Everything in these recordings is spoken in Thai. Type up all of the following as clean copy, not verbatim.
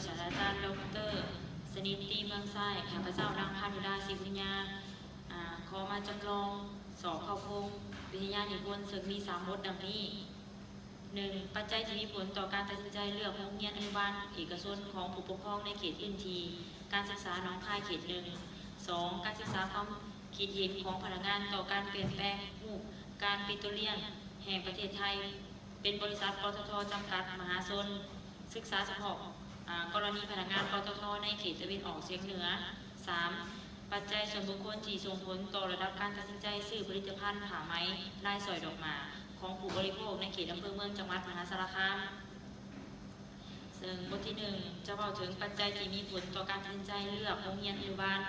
ศาสตราจารย์ดร.สนิทตีเมืองไส้ข้าพเจ้านางพานุดาศิวิญญาขอมาจำลองสอบเข้าพงวิทยานิพนธ์ซึ่งมี3 บทดังนี้ 1. ปัจจัยที่มีผลต่อการตัดสินใจเลือกโรงเรียนอนุบาลเอกชนของผู้ปกครองในเขตพื้นที่การศึกษาหนองคายเขต 1 2. การศึกษาความคิดเห็นของพนักงานต่อการเปลี่ยนแปลงรูปการปิโตรเลียมแห่งประเทศไทยเป็นบริษัทปตท.จำกัดมหาชนศึกษาเฉพาะกรณีพนักงานปตท.ในเขตตะวันออกเฉียงเหนือ 3. ปัจจัยส่วนบุคคลที่ส่งผลต่อระดับการตัดสินใจซื้อผลิตภัณฑ์ผ้าไหมลายสอยดอกไม้ของผู้บริโภคในเขตอำเภอเมืองจังหวัดมหาสารคามซึ่งบทที่ 1 จะเล่าถึงปัจจัยที่มีผลต่อการตัดสินใจเลือกโรงเรียนอนุบาล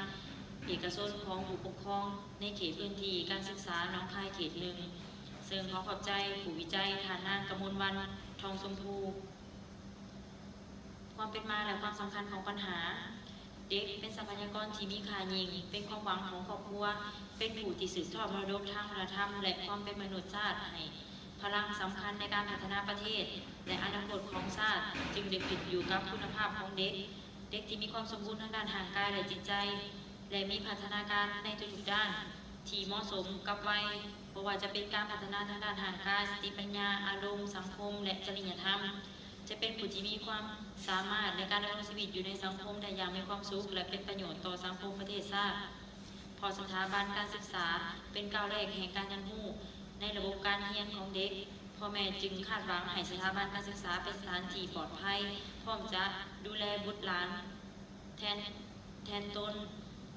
เอกชนของผู้ปกครองในเขตพื้นที่การศึกษาหนองคายเขต 1ซึ่งขอขอบใจผู้วิจัยฐานนางกมลวรรณทองชมพูความเป็นมาและความสำคัญของปัญหาเด็กเป็นทรัพยากรที่มีค่ายิ่งเป็นความหวังของครอบครัวเป็นผู้ที่สืบทอดมรดกทางวัฒนธรรมและความเป็นมนุษยชาติให้พลังสำคัญในการพัฒนาประเทศและอนาคตของชาติจึงได้ขึ้นอยู่กับคุณภาพของเด็กที่มีความสมบูรณ์ทางด้านร่างกายและจิตใจและมีพัฒนาการในทุกๆด้านที่เหมาะสมกับวัยเพราะว่าจะเป็นการพัฒนาทางด้านร่างกายสติปัญญาอารมณ์สังคมและจริยธรรมจะเป็นผู้ที่มีความสามารถในการดำรงชีวิตอยู่ในสังคมได้อย่างมีความสุขและเป็นประโยชน์ต่อสังคมประเทศชาติพอสถาบันการศึกษาเป็นก้าวแรกแห่งการเรียนรู้ในระบบการเรียนของเด็กพ่อแม่จึงคาดหวังให้สถาบันการศึกษาเป็นสถานที่ปลอดภัยพร้อมจะดูแลบุตรหลานแทนตน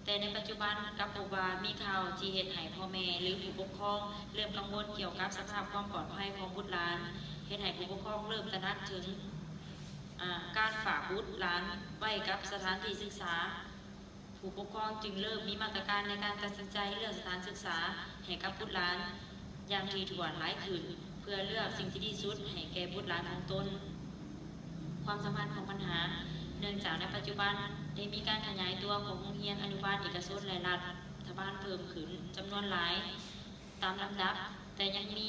แต่ในปัจจุบันกับพบว่ามีข่าวที่เหตุให้พ่อแม่หรือผู้ปกครองเริ่มกังวลเกี่ยวกับสภาพความปลอดภัยของบุตรหลานเหตุให้ผู้ปกครองเริ่มตระหนักถึงการฝากบุตรหลานไว้กับสถานที่ศึกษาผู้ปกครองจึงเริ่มมีมาตรการในการตัดสินใจเลือกสถานศึกษาให้กับบุตรหลานอย่างถี่ถ้วนหลายขึ้นเพื่อเลือกสิ่งที่ดีสุดให้แก่บุตรหลานของตนความสัมพันธ์ของปัญหาเนื่องจากในปัจจุบันได้มีการขยายตัวของโรงเรียนอนุบาลเอกชนและรัฐบาลเพิ่มขึ้นจำนวนหลายตามลำดับแต่ยังมี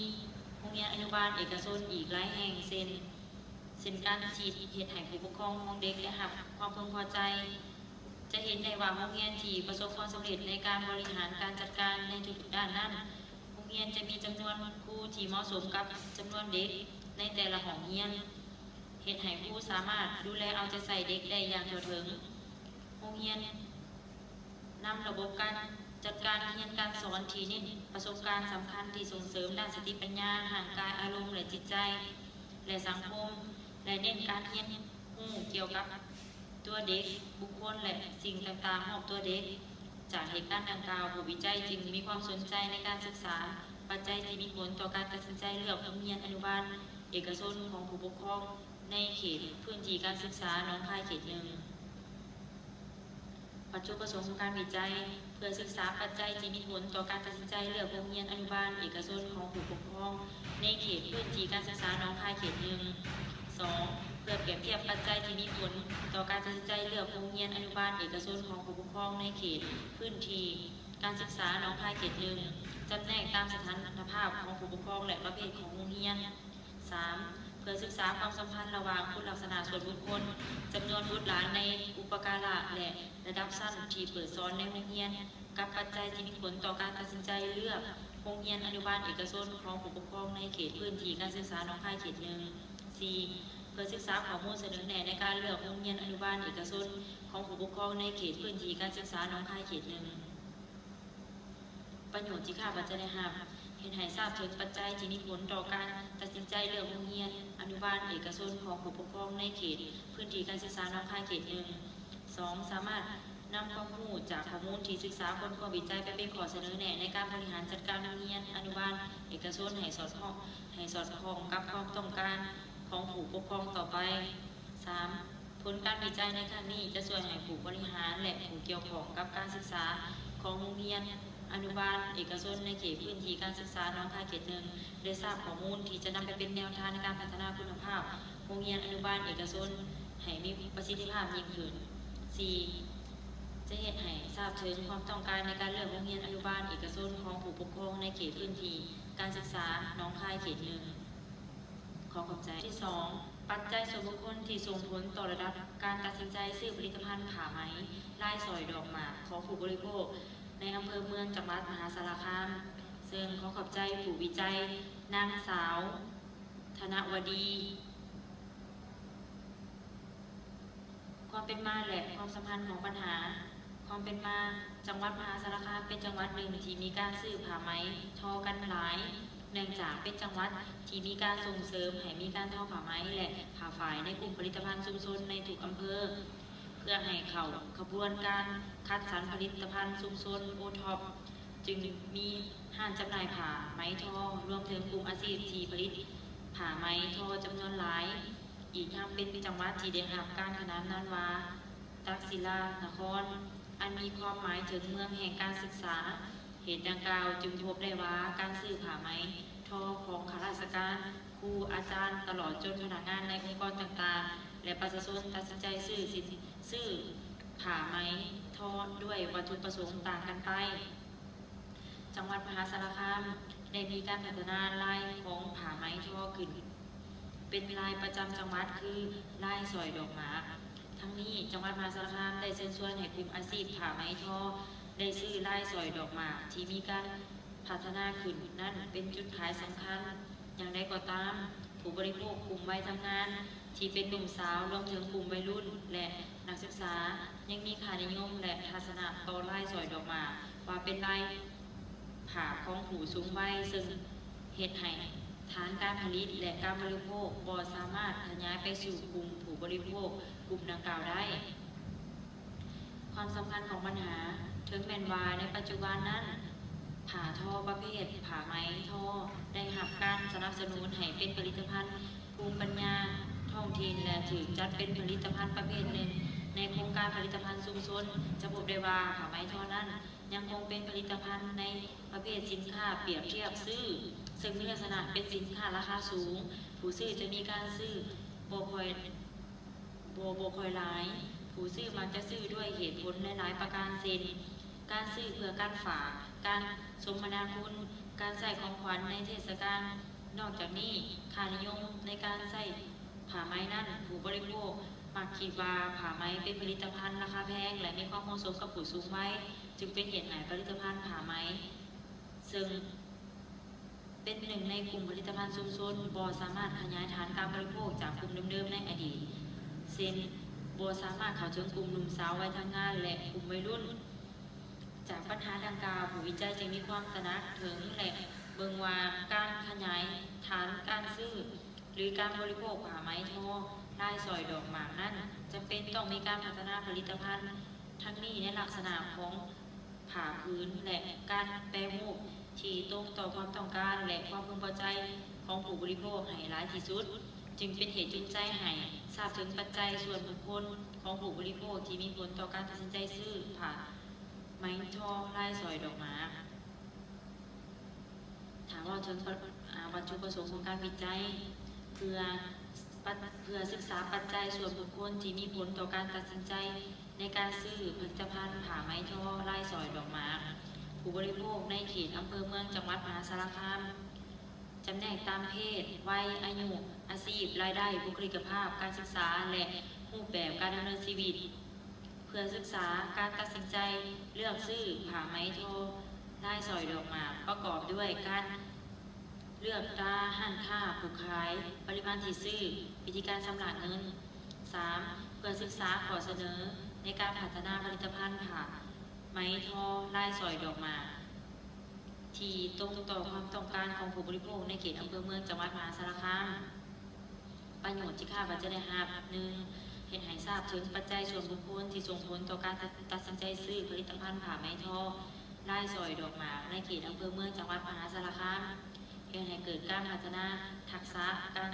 โรงเรียนอนุบาลเอกชนอีกหลายแห่งเช่นการฉีดเหตุให้ผู้ปกครองของเด็กได้รับความพึงพอใจจะเห็นได้ว่าโรงเรียนที่ประสบความสำเร็จในการบริหารการจัดการในทุกๆด้านนั้นโรงเรียนจะมีจำนวนครูที่เหมาะสมกับจำนวนเด็กในแต่ละห้องเรียนเหตุให้ครูสามารถดูแลเอาใจใส่เด็กได้อย่างทั่วถึงโรงเรียนนำระบบการจัดการเรียนการสอนที่เน้นประสบการณ์สำคัญที่ส่งเสริมด้านสติปัญญาร่างกายอารมณ์และจิตใจและสังคมและเน้นการเรียนรู้เกี่ยวกับตัวเด็กบุคคลและสิ่งต่างๆรอบตัวเด็กจากเหตุการณ์ดังกล่าวผู้วิจัยจึงมีความสนใจในการศึกษาปัจจัยที่มีผลต่อการตัดสินใจเลือกโรงเรียนอนุบาลเอกชนของผู้ปกครองในเขตพื้นที่การศึกษาหนองคายเขต 1วัตถุประสงค์ของการวิจัยเพื่อศึกษาปัจจัยที่มีผลต่อการตัดสินใจเลือกโรงเรียนอนุบาลเอกชนของผู้ปกครองในเขตพื้นที่การศึกษาหนองคายเขต 1 2 เพื่อเปรียบเทียบปัจจัยที่มีผลต่อการตัดสินใจเลือกโรงเรียนอนุบาลเอกชนของผู้ปกครองในเขตพื้นที่การศึกษาหนองคายเขต 1จำแนกตามสถานภาพของผู้ปกครองและประเภทของโรงเรียน 3. เพื่อศึกษาความสัมพันธ์ระหว่างคุณลักษณะส่วนบุคคลจำนวนบุตรหลานในอุปการะและระดับชั้นที่เปิดสอนในโรงเรียนกับปัจจัยที่มีผลต่อการตัดสินใจเลือกโรงเรียนอนุบาลเอกชนของผู้ปกครองในเขตพื้นที่การศึกษาหนองคายเขต 1 4. เพื่อศึกษาข้อมูลเสนอแนะในการเลือกโรงเรียนอนุบาลเอกชนของผู้ปกครองในเขตพื้นที่การศึกษาหนองคายเขต 1ประโยชน์ที่ข้าพเจ้าได้รับเห็นให้ทราบถึงปัจจัยที่มีผลต่อการตัดสินใจเลือกโรงเรียนอนุบาลเอกชนของผู้ปกครองในเขตพื้นที่การศึกษาหนองคายเขต 1 2 สามารถนำความรู้จากข้อมูลที่ศึกษาค้นคว้าวิจัยไปเป็นข้อเสนอแนะในการบริหารจัดการโรงเรียนอนุบาลเอกชนให้สอดคล้องกับความต้องการของผู้ปกครองต่อไป 3. ผลการวิจัยในครั้งนี้จะช่วยให้ผู้บริหารและผู้เกี่ยวข้องกับการศึกษาของโรงเรียนอนุบาลเอกชนในเขตพื้นที่การศึกษาหนองคายเขต 1ได้ทราบข้อมูลที่จะนำไปเป็นแนวทางในการพัฒนาคุณภาพโรงเรียนอนุบาลเอกชนให้มีประสิทธิภาพยิ่งขึ้น 4. จะเห็นให้ทราบถึงความต้องการในการเลือกโรงเรียนอนุบาลเอกชนของผู้ปกครองในเขตพื้นที่การศึกษาหนองคายเขต 1ขอขอบใจที่ 2 ปัจจัยส่วนบุคคลที่ส่งผลต่อระดับการตัดสินใจซื้อผลิตภัณฑ์ผ้าไหมลายสอยดอกหมากของผู้บริโภคในอำเภอเมืองจังหวัดมหาสารคามซึ่งขอขอบใจผู้วิจัยนางสาวธนวดี ความเป็นมาและความสัมพันธ์ของปัญหา ความเป็นมาจังหวัดมหาสารคามเป็นจังหวัดหนึ่งที่มีการซื้อผ้าไหมทอกันหลาย เนื่องจากเป็นจังหวัดที่มีการส่งเสริมให้มีการทอผ้าไหมและผ้าฝ้ายในกลุ่มผลิตภัณฑ์ชุมชนในทุกอำเภอเพื่อให้เข้าขบวนการคัดสรรผลิตภัณฑ์ชุมชนโอท็อปจึงมีห้างจำหน่ายผ้าไหมทอรวมถึงกลุ่มอาชีพที่ผลิตผ้าไหมทอจำนวนหลายอีกทั้งเป็นจังหวัดที่ได้รับการขนานนามว่าตักศิลานครอันมีความหมายถึงเมืองแห่งการศึกษาเหตุดังกล่าวจึงพบได้ว่าการซื้อผ้าไหมทอของข้าราชการครูอาจารย์ตลอดจนพนักงานในองค์กรต่างๆและประชาชนตัดสินใจซื้อผ้าไหมทอด้วยวัตถุประสงค์ต่างกันไปจังหวัดมหาสารคามได้มีการพัฒนาลายของผ้าไหมทอขึ้นเป็นลายประจำจังหวัดคือลายสอยดอกหมากทั้งนี้จังหวัดมหาสารคามได้เชิญชวนให้กลุ่มอาชีพผ้าไหมทอได้ซื้อลายสอยดอกหมากที่มีการพัฒนาขึ้นนั่นเป็นจุดขายสำคัญอย่างไรก็ตามผู้บริโภคกลุ่มวัยทำงานที่เป็นหนุ่มสาวรวมถึงกลุ่มวัยรุ่นและนักศึกษายังมีค่านิยมและทัศนะต่อลายสอยดอกหมากว่าเป็นลายผ้าของผู้สูงวัยซึ่งเหตุให้ฐานการผลิตและการบริโภคบ่สามารถขยายไปสู่กลุ่มผู้บริโภคกลุ่มดังกล่าวได้ ความสำคัญของปัญหาถึงแม้ว่าในปัจจุบันนั้นผ้าทอประเภทผ้าไหมทอได้รับการสนับสนุนให้เป็นผลิตภัณฑ์ภูมิปัญญาท้องถิ่นและถือจัดเป็นผลิตภัณฑ์ประเภทหนึ่งในโครงการผลิตภัณฑ์ชุมชนจะพบได้ว่าผ้าไหมทอนั้นยังคงเป็นผลิตภัณฑ์ในประเภทสินค้าเปรียบเทียบซื้อซึ่งมีลักษณะเป็นสินค้าราคาสูงผู้ซื้อจะมีการซื้อโบคอยหลายผู้ซื้อมักจะซื้อด้วยเหตุผลหลายๆประการเช่นการซื้อเพื่อการฝากการสมนาคุณการใส่ของขวัญในเทศกาลนอกจากนี้ค่านิยมในการใส่ผ้าไหมนั้นผู้บริโภคมักคิดว่าผ้าไหมเป็นผลิตภัณฑ์ราคาแพงและมีความเหมาะสมกับผู้สูงวัยจึงเป็นเหตุให้ผลิตภัณฑ์ผ้าไหมซึ่งเป็นหนึ่งในกลุ่มผลิตภัณฑ์ชุมชนบ่สามารถขยายฐานการบริโภคจากกลุ่มเดิมๆในอดีตเช่นบ่สามารถเข้าถึงกลุ่มหนุ่มสาววัยทำงานและกลุ่มวัยรุ่นจากปัญหาดังกล่าวผู้วิจัยจึงมีความตระหนักถึงและเบิ่งว่าการขยายฐานการซื้อหรือการบริโภคผ้าไหมทอลายสอยดอกหมากนั้นจำเป็นต้องมีการพัฒนาผลิตภัณฑ์ทั้งนี้ในลักษณะของผ้าพื้นและการแปรรูปที่ตรงต่อความต้องการและความพึงพอใจของผู้บริโภคให้หลายที่สุดจึงเป็นเหตุจูงใจให้ทราบถึงปัจจัยส่วนบุคคลของผู้บริโภคที่มีผลต่อการตัดสินใจซื้อผ้าไหมทอลายสอยดอกหมากถามว่าถึงวัตถุประสงค์ของการวิจัยเพื่อศึกษาปัจจัยส่วนบุคคลที่มีผลต่อการตัดสินใจในการซื้อผลิตภัณฑ์ผ้าไหมทอลายสอยดอกหมากผู้บริโภคในเขตอำเภอเมืองจังหวัดมหาสารคามจำแนกตามเพศวัยอายุอาชีพรายได้บุคลิกภาพการศึกษาและรูปแบบการดำเนินชีวิตเพื่อศึกษาการตัดสินใจเลือกซื้อผ้าไหมทอลายสอยดอกหมากประกอบด้วยการเลือกตราห้างค้าผู้ขายปริมาณที่ซื้อวิธีการชำระเงิน 3. เพื่อศึกษาข้อเสนอในการพัฒนาผลิตภัณฑ์ผ้าไหมทอลายสอยดอกหมากที่ตรงต่อความต้องการของผู้บริโภคในเขตอำเภอเมืองจังหวัดมหาสารคามประโยชน์ที่ข้าพเจ้าได้รับ 1. เห็นให้ทราบถึงปัจจัยส่วนบุคคลที่ส่งผลต่อการตัดสินใจซื้อผลิตภัณฑ์ผ้าไหมทอลายสอยดอกหมากในเขตอำเภอเมืองจังหวัดมหาสารคามเห็นให้เกิดการพัฒนาทักษะการ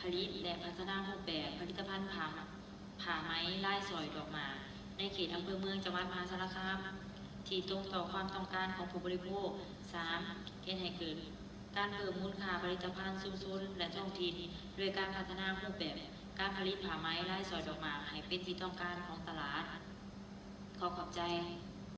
ผลิตและพัฒนารูปแบบผลิตภัณฑ์ผ้าไหมลายสอยดอกหมากในเขตอำเภอเมืองจังหวัดมหาสารคามที่ตรงต่อความต้องการของผู้บริโภค 3. เห็นให้เกิดการเพิ่มมูลค่าผลิตภัณฑ์ชุมชนและท้องถิ่นโดยการพัฒนารูปแบบการผลิตผ้าไหมลายสอยดอกหมากให้เป็นที่ต้องการของตลาดขอขอบใจ